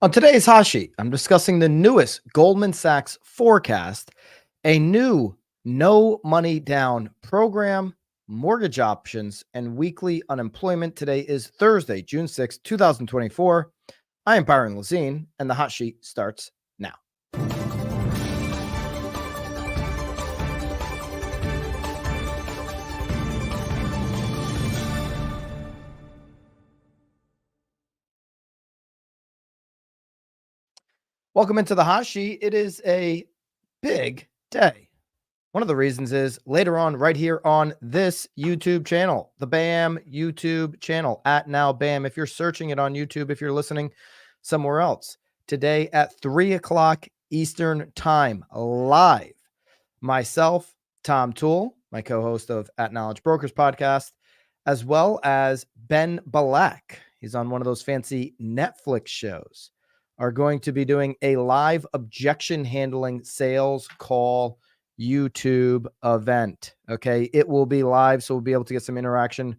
On today's Hot Sheet, I'm discussing the newest Goldman Sachs forecast, a new no money down program, mortgage options, and weekly unemployment. Today is Thursday, June 6th, 2024. I am Byron Lazine, and the Hot Sheet starts now. Welcome into the Hot Sheet. It is a big day. One of the reasons is later on, right here on this YouTube channel, the BAM YouTube channel at Now BAM. If you're searching it on YouTube, if you're listening somewhere else, today at 3 o'clock Eastern Time, live, myself, Tom Toole, my co-host of At Knowledge Brokers podcast, as well as Ben Balak. He's on one of those fancy Netflix shows, are going to be doing a live objection handling sales call YouTube event. Okay. It will be live, so we'll be able to get some interaction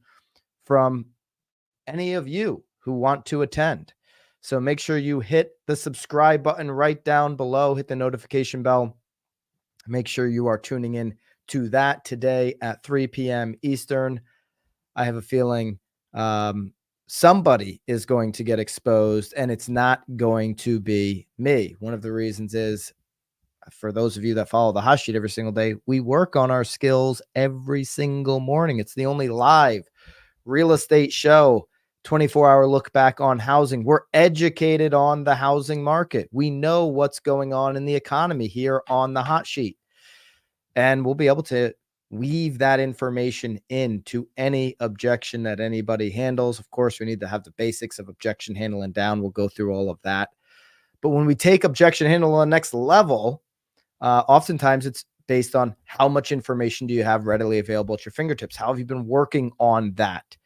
from any of you who want to attend. So make sure you hit the subscribe button right down below, hit the notification bell. Make sure you are tuning in to that today at 3 p.m. Eastern. I have a feeling somebody is going to get exposed, and it's not going to be me. One of the reasons is, for those of you that follow the Hot Sheet every single day, we work on our skills every single morning. It's the only live real estate show, 24-hour look back on housing. We're educated on the housing market. We know what's going on in the economy here on the Hot Sheet, and we'll be able to weave that information into any objection that anybody handles. Of course, we need to have the basics of objection handling down. We'll go through all of that. But when we take objection handling on the next level, oftentimes it's based on how much information do you have readily available at your fingertips? How have you been working on that?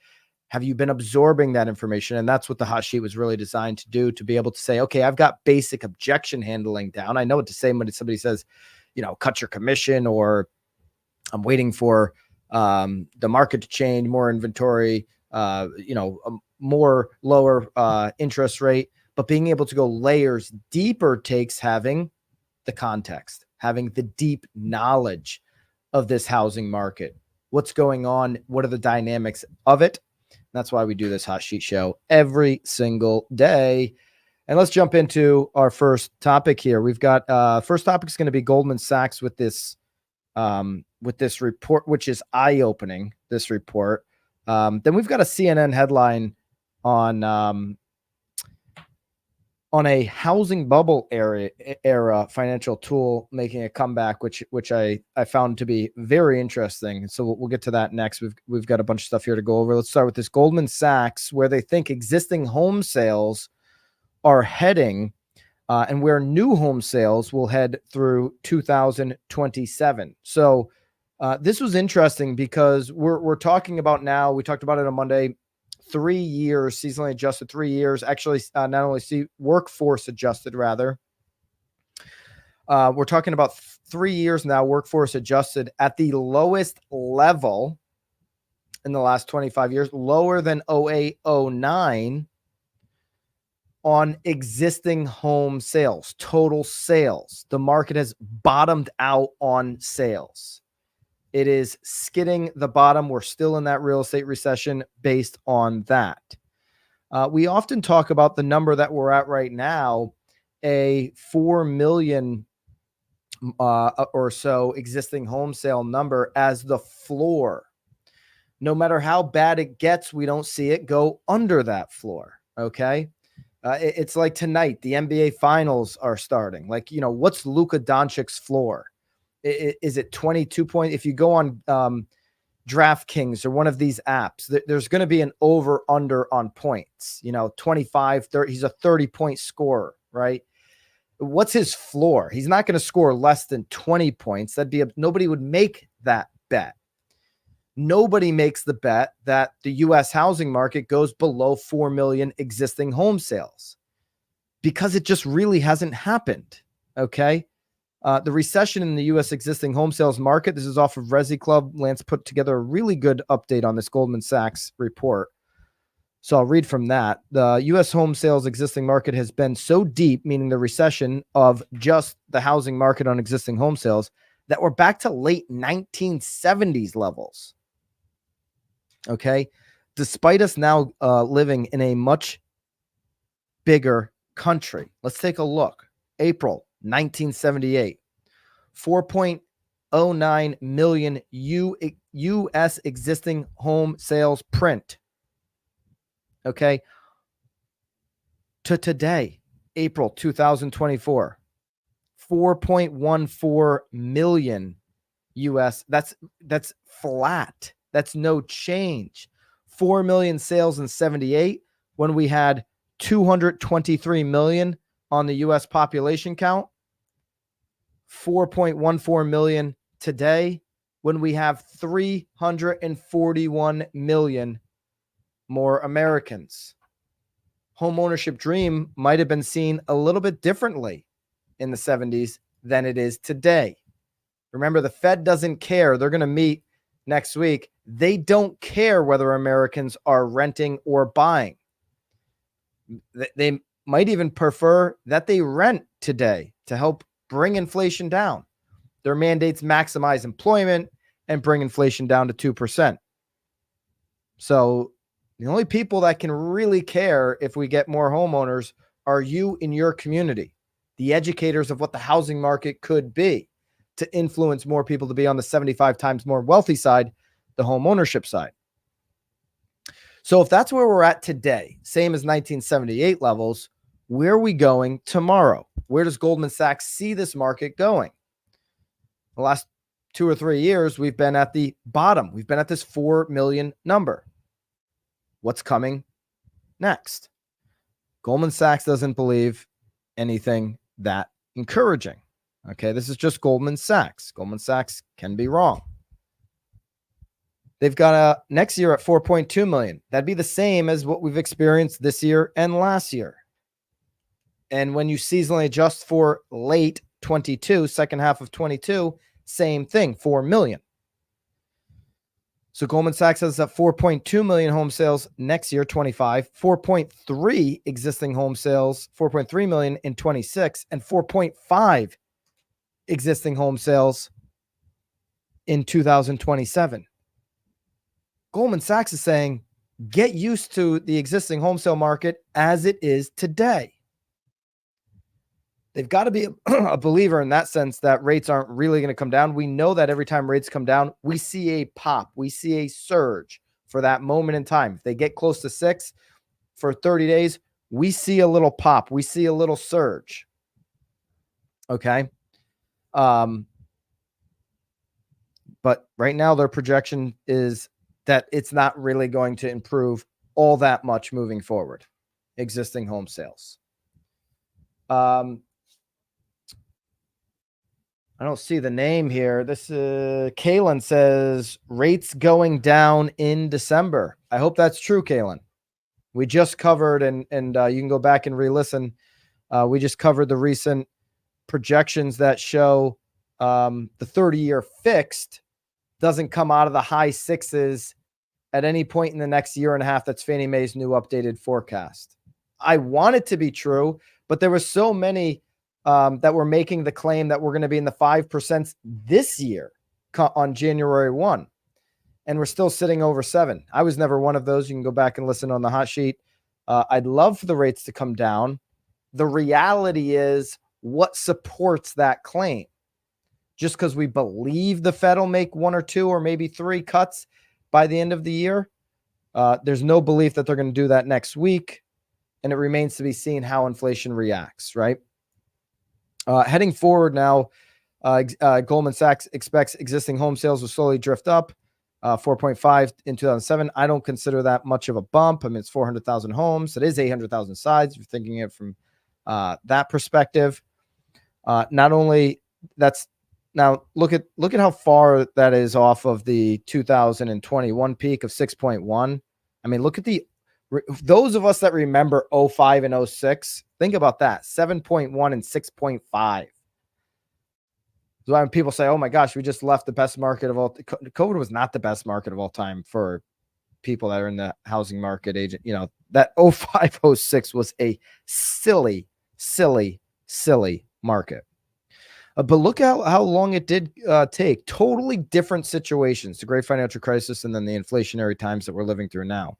Have you been absorbing that information? And that's what the Hot Sheet was really designed to do, to be able to say, okay, I've got basic objection handling down. I know what to say when somebody says, cut your commission, or I'm waiting for the market to change, more inventory, more lower interest rate. But being able to go layers deeper takes having the context, having the deep knowledge of this housing market. What's going on? What are the dynamics of it? That's why we do this Hot Sheet show every single day. And let's jump into our first topic here. We've got first topic is going to be Goldman Sachs with this report, which is eye-opening, this report. Then we've got a CNN headline on a housing bubble era financial tool making a comeback, which I found to be very interesting. So we'll get to that next. We've got a bunch of stuff here to go over. Let's start with this Goldman Sachs, where they think existing home sales are heading and where new home sales will head through 2027. So this was interesting because we're talking about now, we talked about it on Monday, 3 years, seasonally adjusted 3 years, actually not only workforce adjusted rather. We're talking about 3 years now, workforce adjusted at the lowest level in the last 25 years, lower than 08, 09 on existing home sales, total sales. The market has bottomed out on sales. It is skidding the bottom. We're still in that real estate recession based on that. We often talk about the number that we're at right now, a 4 million or so existing home sale number, as the floor. No matter how bad it gets, we don't see it go under that floor. Okay. It's like tonight, the NBA finals are starting. Like, what's Luka Doncic's floor? Is it 22 points? If you go on DraftKings or one of these apps, there's going to be an over under on points, 25, 30. He's a 30-point scorer, right? What's his floor? He's not going to score less than 20 points. Nobody would make that bet. Nobody makes the bet that the U.S. housing market goes below 4 million existing home sales, because it just really hasn't happened. Okay. The recession in the U.S. existing home sales market. This is off of Resi Club. Lance put together a really good update on this Goldman Sachs report. So I'll read from that. The U.S. home sales existing market has been so deep, meaning the recession of just the housing market on existing home sales, that we're back to late 1970s levels. Okay. Despite us now living in a much bigger country. Let's take a look. April 1978, 4.09 million U.S. existing home sales print. Okay. To today, April 2024, 4.14 million US. That's flat. That's no change. 4 million sales in 78 when we had 223 million on the US population count. 4.14 million today when we have 341 million more Americans. Home ownership dream might have been seen a little bit differently in the 70s than it is today. Remember, the Fed doesn't care. They're going to meet next week. They don't care whether Americans are renting or buying. They might even prefer that they rent today to help bring inflation down. Their mandates maximize employment and bring inflation down to 2%. So the only people that can really care if we get more homeowners are you in your community, the educators of what the housing market could be to influence more people to be on the 75 times more wealthy side, the home ownership side. So if that's where we're at today, same as 1978 levels, where are we going tomorrow? Where does Goldman Sachs see this market going? The last 2 or 3 years, we've been at the bottom. We've been at this 4 million number. What's coming next? Goldman Sachs doesn't believe anything that encouraging. Okay, this is just Goldman Sachs. Goldman Sachs can be wrong. They've got a next year at 4.2 million. That'd be the same as what we've experienced this year and last year. And when you seasonally adjust for late 22, second half of 22, same thing, 4 million. So Goldman Sachs has at 4.2 million home sales next year, 25, 4.3 existing home sales, 4.3 million in 26, and 4.5 existing home sales in 2027. Goldman Sachs is saying, get used to the existing home sale market as it is today. They've got to be a believer in that sense that rates aren't really going to come down. We know that every time rates come down, we see a pop. We see a surge for that moment in time. If they get close to 6 for 30 days, we see a little pop. We see a little surge. Okay. But right now their projection is that it's not really going to improve all that much moving forward. Existing home sales. I don't see the name here. This Kaylin says rates going down in December. I hope that's true, Kaylin. We just covered, and you can go back and re-listen. We just covered the recent projections that show the 30-year fixed doesn't come out of the high 6s at any point in the next year and a half. That's Fannie Mae's new updated forecast. I want it to be true, but there were so many that were making the claim that we're going to be in the 5% this year on January 1. And we're still sitting over 7. I was never one of those. You can go back and listen on the hot sheet. I'd love for the rates to come down. The reality is what supports that claim. Just because we believe the Fed will make 1 or 2 or maybe 3 cuts by the end of the year, there's no belief that they're going to do that next week. And it remains to be seen how inflation reacts, right? Heading forward now, Goldman Sachs expects existing home sales will slowly drift up, 4.5 in 2007. I don't consider that much of a bump. I mean, it's 400,000 homes. It is 800,000 sides. If you're thinking it from that perspective. Not only that's now look at how far that is off of the 2021 peak of 6.1. I mean, look at those of us that remember 05 and 06, think about that, 7.1 and 6.5. So when people say, oh my gosh, we just left the best market of all, COVID was not the best market of all time for people that are in the housing market agent, That 05-06 was a silly market. But look how long it did take. Totally different situations, the great financial crisis and then the inflationary times that we're living through now.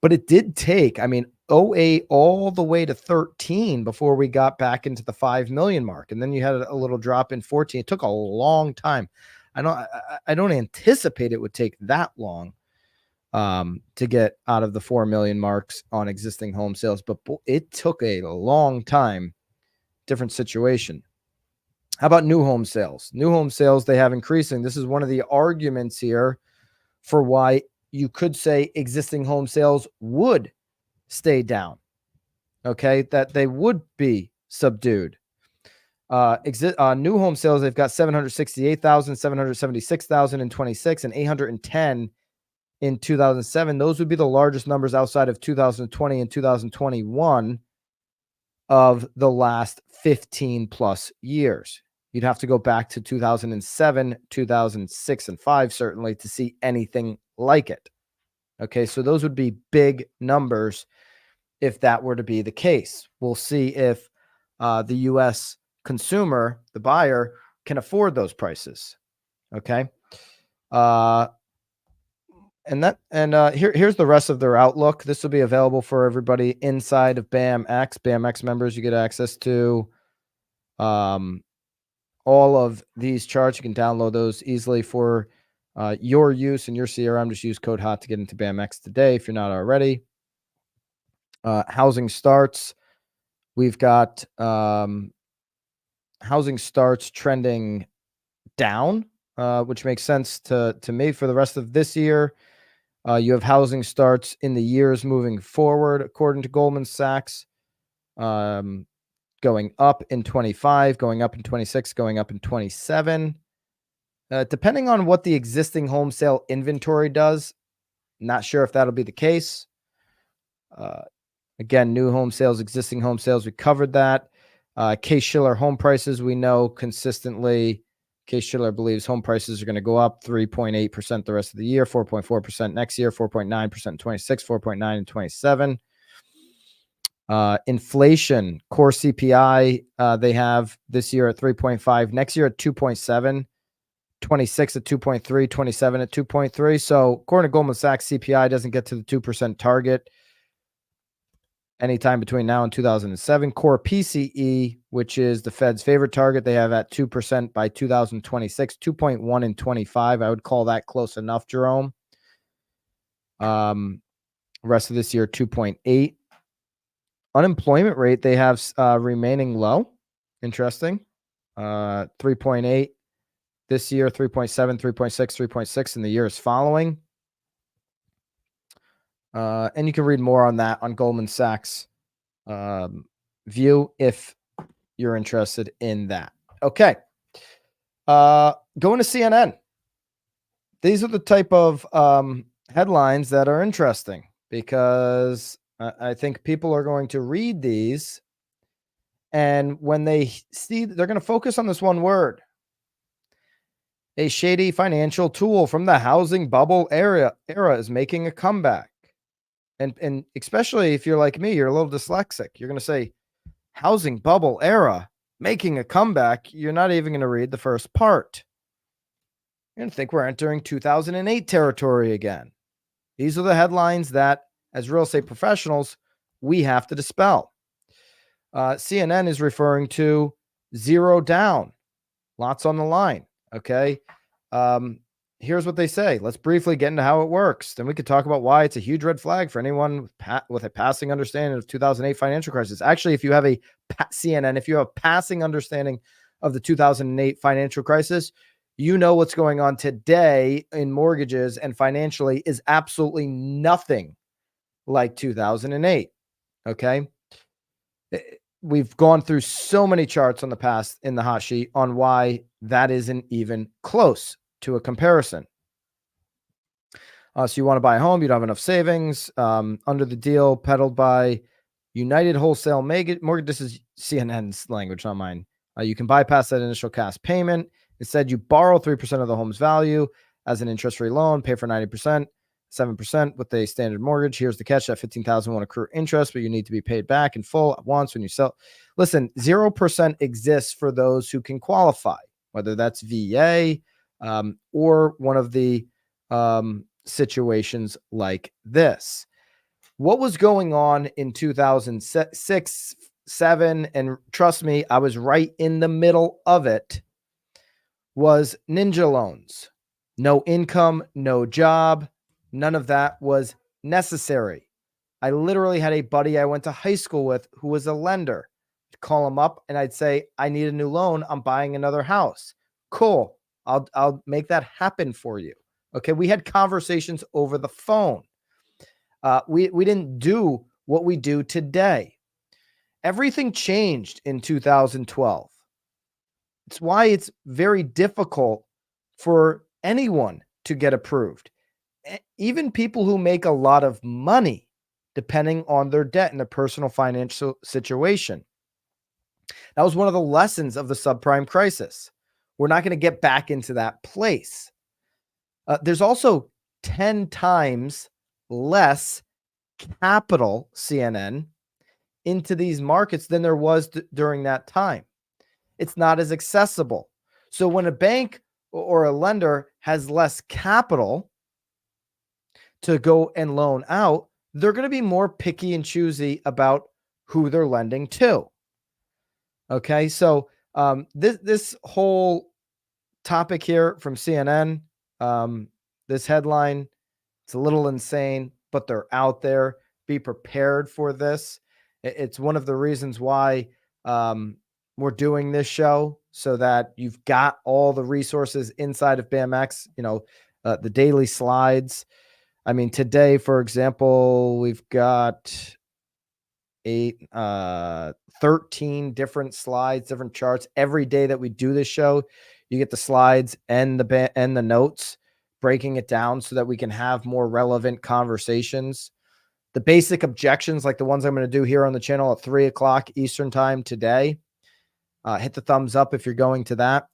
But it did take, I mean, 08 all the way to 13 before we got back into the 5 million mark. And then you had a little drop in 14. It took a long time. I don't anticipate it would take that long to get out of the 4 million marks on existing home sales, but it took a long time. Different situation. How about new home sales? New home sales, they have increasing. This is one of the arguments here for why you could say existing home sales would stay down. Okay, that they would be subdued. New home sales, they've got 768,000, 776,000 in 26, and 810 in 2007. Those would be the largest numbers outside of 2020 and 2021 of the last 15 plus years. You'd have to go back to 2007, 2006, and 5 certainly to see anything like it. Okay, so those would be big numbers if that were to be the case. We'll see if the U.S. consumer, the buyer, can afford those prices. Okay. Here's the rest of their outlook. This will be available for everybody inside of BAMX. BAMX members, you get access to all of these charts. You can download those easily for your use in your CRM. Just use code HOT to get into BAMX today if you're not already. Housing starts. We've got housing starts trending down, which makes sense to me for the rest of this year. You have housing starts in the years moving forward, according to Goldman Sachs, going up in 25, going up in 26, going up in 27. Depending on what the existing home sale inventory does, not sure if that'll be the case. Again, new home sales, existing home sales, we covered that. Case-Shiller home prices, we know consistently. Case-Shiller believes home prices are going to go up 3.8% the rest of the year, 4.4% next year, 4.9% in 26, 4.9% in 27. Inflation, core CPI, they have this year at 3.5, next year at 2.7, 26 at 2.3, 27 at 2.3. So according to Goldman Sachs, CPI doesn't get to the 2% target anytime between now and 2007. Core PCE, which is the Fed's favorite target, they have at 2% by 2026, 2.1 in 25. I would call that close enough, Jerome. Rest of this year, 2.8. Unemployment rate, they have remaining low. Interesting. 3.8 this year, 3.7, 3.6, 3.6 in the years following. And you can read more on that on Goldman Sachs view if you're interested in that. Okay. Going to CNN. These are the type of headlines that are interesting because I think people are going to read these, and when they see, they're going to focus on this one word. A shady financial tool from the housing bubble era is making a comeback. And especially if you're like me, you're a little dyslexic. You're going to say housing bubble era making a comeback. You're not even going to read the first part. You're going to think we're entering 2008 territory again. These are the headlines that, as real estate professionals, we have to dispel. CNN is referring to zero down, lots on the line. Okay. Here's what they say. Let's briefly get into how it works. Then we could talk about why it's a huge red flag for anyone with a passing understanding of 2008 financial crisis. Actually, if you have a CNN, if you have a passing understanding of the 2008 financial crisis, you know what's going on today in mortgages and financially is absolutely nothing like 2008. Okay. We've gone through so many charts on the past in the hot sheet on why that isn't even close to a comparison. So you want to buy a home, you don't have enough savings. Under the deal peddled by United Wholesale Mortgage. This is CNN's language, not mine. You can bypass that initial cash payment. Instead, you borrow 3% of the home's value as an interest-free loan, pay for 90%, 7% with a standard mortgage. Here's the catch: that $15,000 won't accrue interest, but you need to be paid back in full at once when you sell. Listen, 0% exists for those who can qualify, whether that's VA or one of the situations like this. What was going on in 2006, 7, and trust me, I was right in the middle of it, was ninja loans. No income, no job, none of that was necessary. I literally had a buddy I went to high school with who was a lender. I'd call him up and I'd say, I need a new loan. I'm buying another house. Cool. I'll make that happen for you. Okay. We had conversations over the phone. We didn't do what we do today. Everything changed in 2012. It's why it's very difficult for anyone to get approved. Even people who make a lot of money, depending on their debt and their personal financial situation. That was one of the lessons of the subprime crisis. We're not going to get back into that place. There's also 10 times less capital, CNN, into these markets than there was during that time. It's not as accessible. So when a bank or a lender has less capital to go and loan out, they're going to be more picky and choosy about who they're lending to. Okay, so this whole topic here from CNN, this headline, it's a little insane, but they're out there. Be prepared for this. It's one of the reasons why we're doing this show, so that you've got all the resources inside of BAMX, the daily slides. I mean, today, for example, we've got 13 different slides, different charts. Every day that we do this show, you get the slides and the notes, breaking it down so that we can have more relevant conversations. The basic objections, like the ones I'm going to do here on the channel at 3:00 Eastern time today. Hit the thumbs up if you're going to that.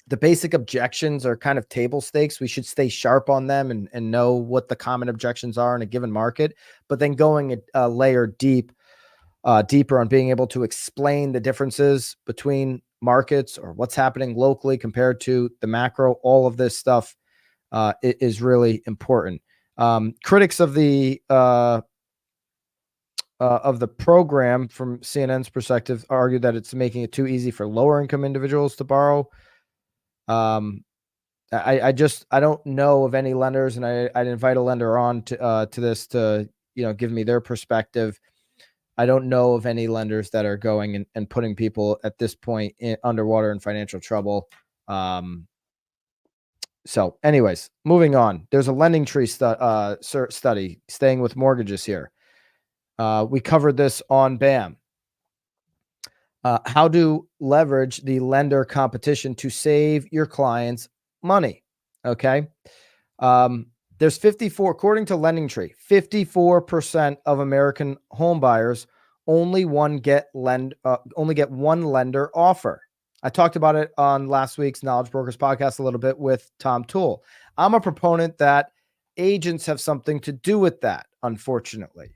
The basic objections are kind of table stakes. We should stay sharp on them and know what the common objections are in a given market, but then going a layer deeper on being able to explain the differences between markets or what's happening locally compared to the macro. All of this stuff is really important. Critics of the program, from CNN's perspective, argue that it's making it too easy for lower income individuals to borrow. I don't know of any lenders, and I'd invite a lender on to this to give me their perspective. I don't know of any lenders that are going and putting people at this point underwater in financial trouble. So anyways, moving on. There's a lending tree study, staying with mortgages here. We covered this on BAM. How to leverage the lender competition to save your clients money. Okay. There's 54, according to Lending Tree, 54% of American home buyers only get one lender offer. I talked about it on last week's Knowledge Brokers podcast a little bit with Tom Toole. I'm a proponent that agents have something to do with that, unfortunately.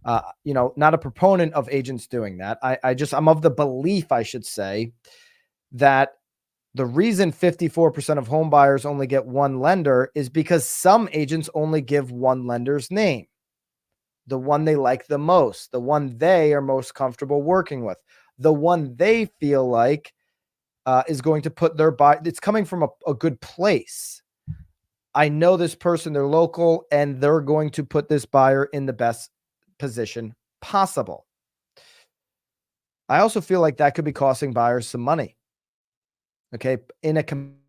Not a proponent of agents doing that. I'm of the belief, I should say, that the reason 54% of home buyers only get one lender is because some agents only give one lender's name, the one they like the most, the one they are most comfortable working with, the one they feel like is going to put their buy. It's coming from a good place. I know this person, they're local, and they're going to put this buyer in the best position possible. I also feel like that could be costing buyers some money. Okay. In a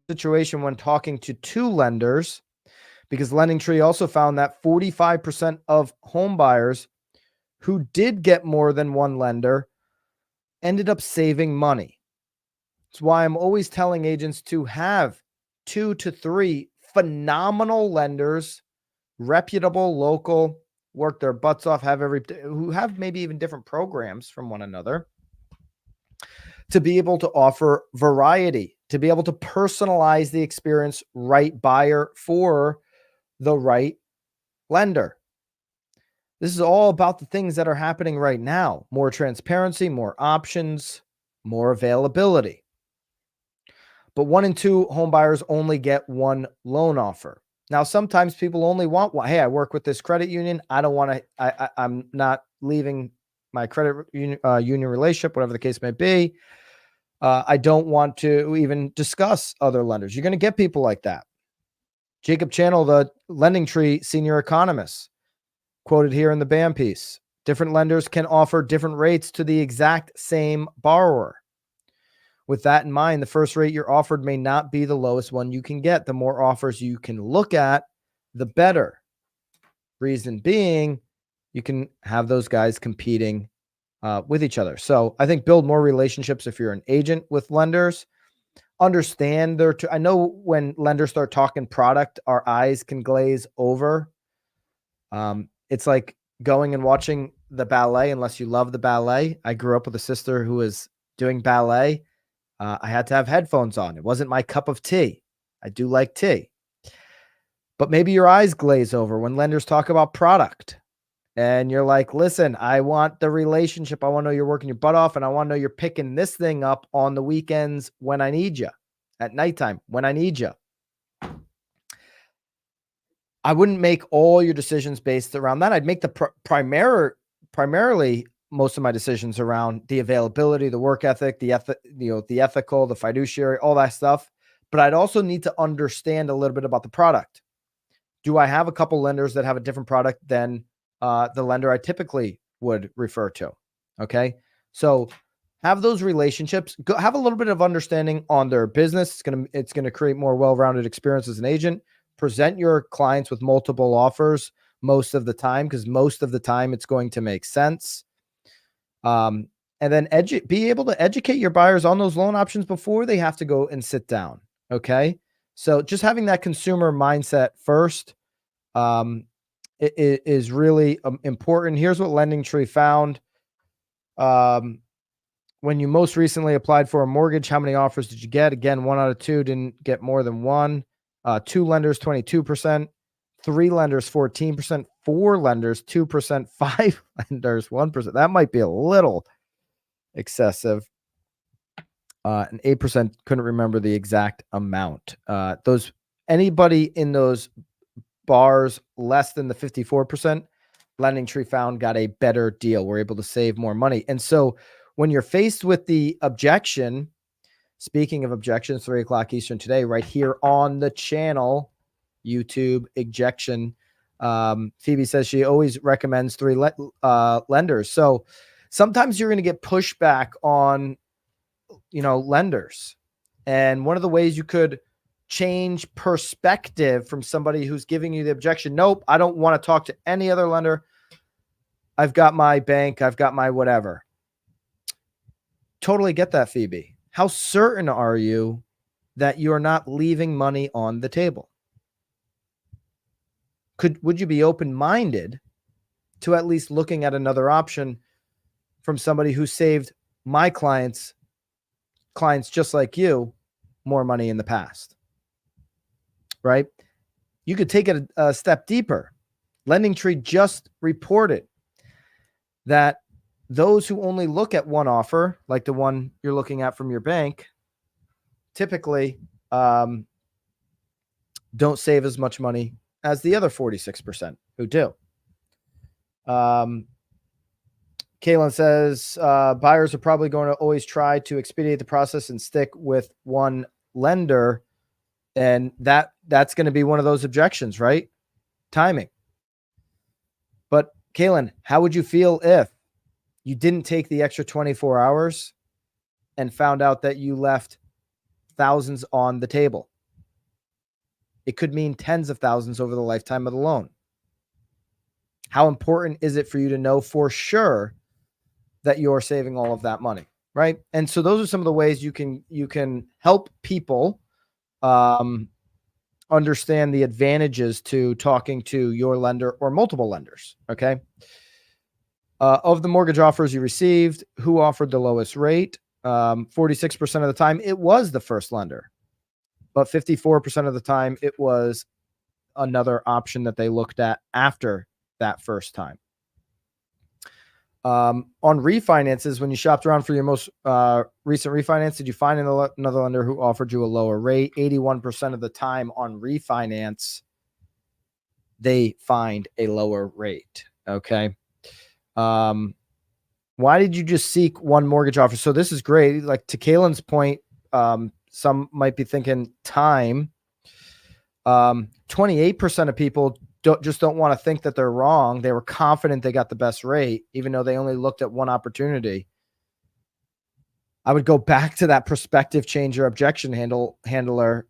situation when talking to two lenders, because Lending Tree also found that 45% of home buyers who did get more than one lender ended up saving money. That's why I'm always telling agents to have 2 to 3 phenomenal lenders, reputable, local, work their butts off, who have maybe even different programs from one another, to be able to offer variety, to be able to personalize the experience, right buyer for the right lender. This is all about the things that are happening right now. More transparency, more options, more availability. But 1 in 2 home buyers only get one loan offer. Now, sometimes people only want one. Hey, I work with this credit union. I don't want to, I'm not leaving my credit union relationship, whatever the case may be. I don't want to even discuss other lenders. You're going to get people like that. Jacob Channel, the Lending Tree senior economist, quoted here in the BAM piece. Different lenders can offer different rates to the exact same borrower. With that in mind, the first rate you're offered may not be the lowest one you can get. The more offers you can look at, the better. Reason being, you can have those guys competing with each other. So I think build more relationships if you're an agent with lenders. Understand I know when lenders start talking product, our eyes can glaze over. It's like going and watching the ballet unless you love the ballet. I grew up with a sister who was doing ballet. I had to have headphones on. It wasn't my cup of tea. I do like tea. But maybe your eyes glaze over when lenders talk about product. And you're like, listen, I want the relationship. I want to know you're working your butt off, and I want to know you're picking this thing up on the weekends when I need you, at nighttime when I need you. I wouldn't make all your decisions based around that. I'd make the primarily most of my decisions around the availability, the work ethic, the ethical, the fiduciary, all that stuff. But I'd also need to understand a little bit about the product. Do I have a couple lenders that have a different product than the lender I typically would refer to? Okay. So have those relationships, have a little bit of understanding on their business. It's going to create more well-rounded experience as an agent. Present your clients with multiple offers most of the time, because most of the time it's going to make sense. And then be able to educate your buyers on those loan options before they have to go and sit down. Okay. So just having that consumer mindset first is really important. Here's what Lending Tree found. When you most recently applied for a mortgage, how many offers did you get? Again, 1 out of 2 didn't get more than one. 2 lenders, 22%. 3 lenders, 14%. 4 lenders, 2%. 5 lenders, 1%. That might be a little excessive. And 8% couldn't remember the exact amount. Anybody in those bars less than the 54%, Lending Tree found got a better deal. We're able to save more money. And so when you're faced with the objection, speaking of objections, 3:00 Eastern today, right here on the channel, YouTube ejection. Phoebe says she always recommends 3 lenders. So sometimes you're going to get pushback on, lenders. And one of the ways you could change perspective from somebody who's giving you the objection, nope, I don't want to talk to any other lender. I've got my bank. I've got my whatever. Totally get that, Phoebe. How certain are you that you're not leaving money on the table? Would you be open-minded to at least looking at another option from somebody who saved my clients just like you more money in the past? Right? You could take it a step deeper. Lending Tree just reported that those who only look at one offer, like the one you're looking at from your bank, typically don't save as much money as the other 46% who do. Kaylin says buyers are probably going to always try to expedite the process and stick with one lender. And that's going to be one of those objections, right? Timing. But Kaylin, how would you feel if you didn't take the extra 24 hours and found out that you left thousands on the table? It could mean tens of thousands over the lifetime of the loan. How important is it for you to know for sure that you're saving all of that money, right? And so those are some of the ways you can help people understand the advantages to talking to your lender or multiple lenders, okay? Of the mortgage offers you received, who offered the lowest rate? 46% of the time, it was the first lender. But 54% of the time, it was another option that they looked at after that first time. On refinances, when you shopped around for your most recent refinance, did you find another lender who offered you a lower rate? 81% of the time on refinance, they find a lower rate. Okay. Why did you just seek one mortgage offer? So this is great. Like to Kaylin's point, some might be thinking time. 28% of people don't want to think that they're wrong. They were confident they got the best rate, even though they only looked at one opportunity. I would go back to that perspective changer objection handler.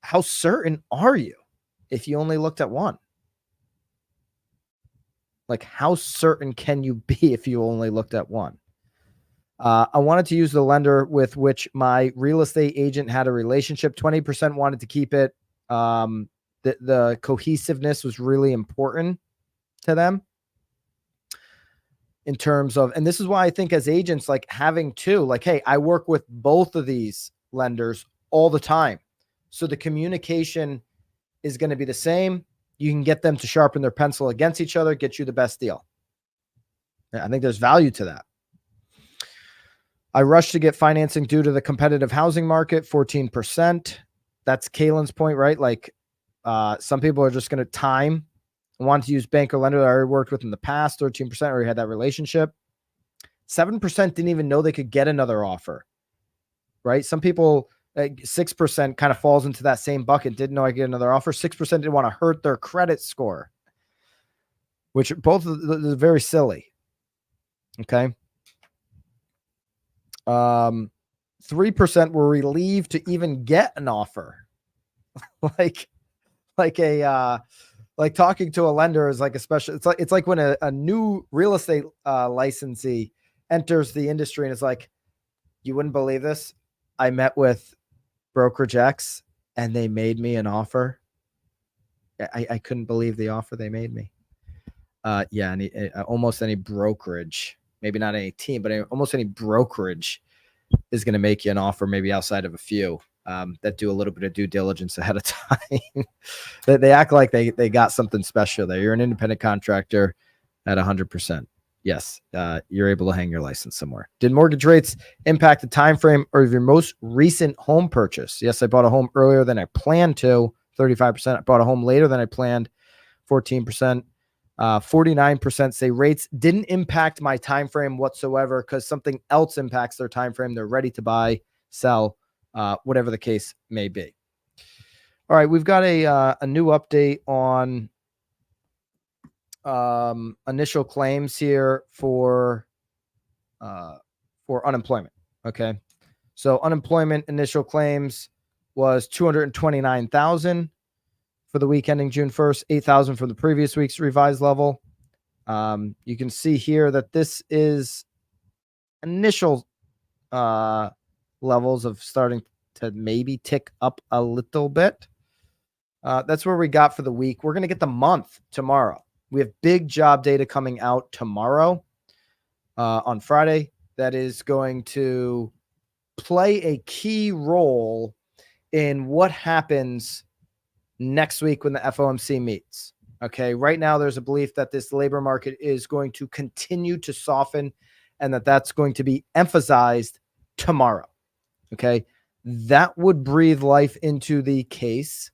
How certain are you if you only looked at one? Like, how certain can you be if you only looked at one? I wanted to use the lender with which my real estate agent had a relationship. 20% wanted to keep it. The cohesiveness was really important to them in terms of, and this is why I think as agents, like having two, like, hey, I work with both of these lenders all the time. So the communication is going to be the same. You can get them to sharpen their pencil against each other, get you the best deal. I think there's value to that. I rushed to get financing due to the competitive housing market, 14%. That's Kaylin's point, right? Like some people are just going to time, want to use bank or lender that I already worked with in the past, 13% already had that relationship. 7% didn't even know they could get another offer, right? Some people, 6% kind of falls into that same bucket, didn't know I get another offer. 6% didn't want to hurt their credit score, which both are very silly. Okay. 3% were relieved to even get an offer. like talking to a lender is like a special, it's like when a new real estate licensee enters the industry and is like, you wouldn't believe this. I met with brokerage X and they made me an offer. I couldn't believe the offer they made me. Yeah. Almost any brokerage, maybe not any team, but almost any brokerage is going to make you an offer, maybe outside of a few that do a little bit of due diligence ahead of time. They act like they got something special there. You're an independent contractor at 100%. Yes, you're able to hang your license somewhere. Did mortgage rates impact the time frame or your most recent home purchase? Yes, I bought a home earlier than I planned to, 35%. I bought a home later than I planned, 14%. 49% say rates didn't impact my time frame whatsoever because something else impacts their time frame. They're ready to buy, sell, whatever the case may be. All right, we've got a new update on initial claims here for unemployment. Okay, so unemployment initial claims was 229,000 for the week ending June 1st, 8,000 from the previous week's revised level. You can see here that this is initial levels of starting to maybe tick up a little bit. That's where we got for the week. We're going to get the month tomorrow. We have big job data coming out tomorrow on Friday that is going to play a key role in what happens next week when the FOMC meets. Okay. Right now, there's a belief that this labor market is going to continue to soften and that's going to be emphasized tomorrow. Okay. That would breathe life into the case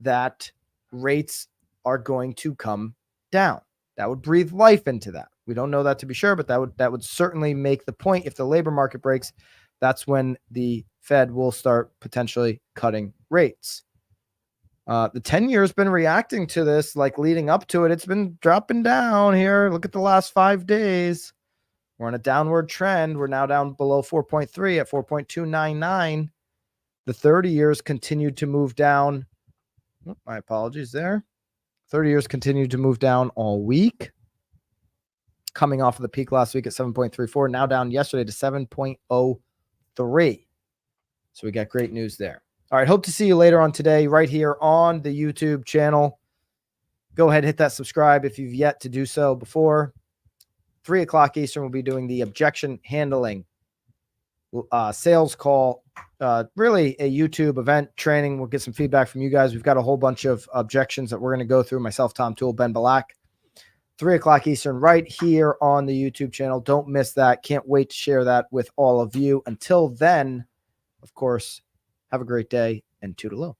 that rates are going to come down. That would breathe life into that. We don't know that to be sure, but that would certainly make the point. If the labor market breaks, that's when the Fed will start potentially cutting rates. The 10-year has been reacting to this, like leading up to it. It's been dropping down here. Look at the last 5 days. We're on a downward trend. We're now down below 4.3 at 4.299. The 30 years continued to move down. Oh, my apologies there. 30 years continued to move down all week. Coming off of the peak last week at 7.34, now down yesterday to 7.03. So we got great news there. All right, hope to see you later on today right here on the YouTube channel. Go ahead, hit that subscribe if you've yet to do so before. 3 o'clock Eastern, we'll be doing the objection handling sales call really a YouTube event training. We'll get some feedback from you guys. We've got a whole bunch of objections that we're going to go through. Myself, Tom Toole, Ben Balak. 3 o'clock Eastern right here on the YouTube channel. Don't miss that. Can't wait to share that with all of you. Until then, of course, have a great day and toodaloo.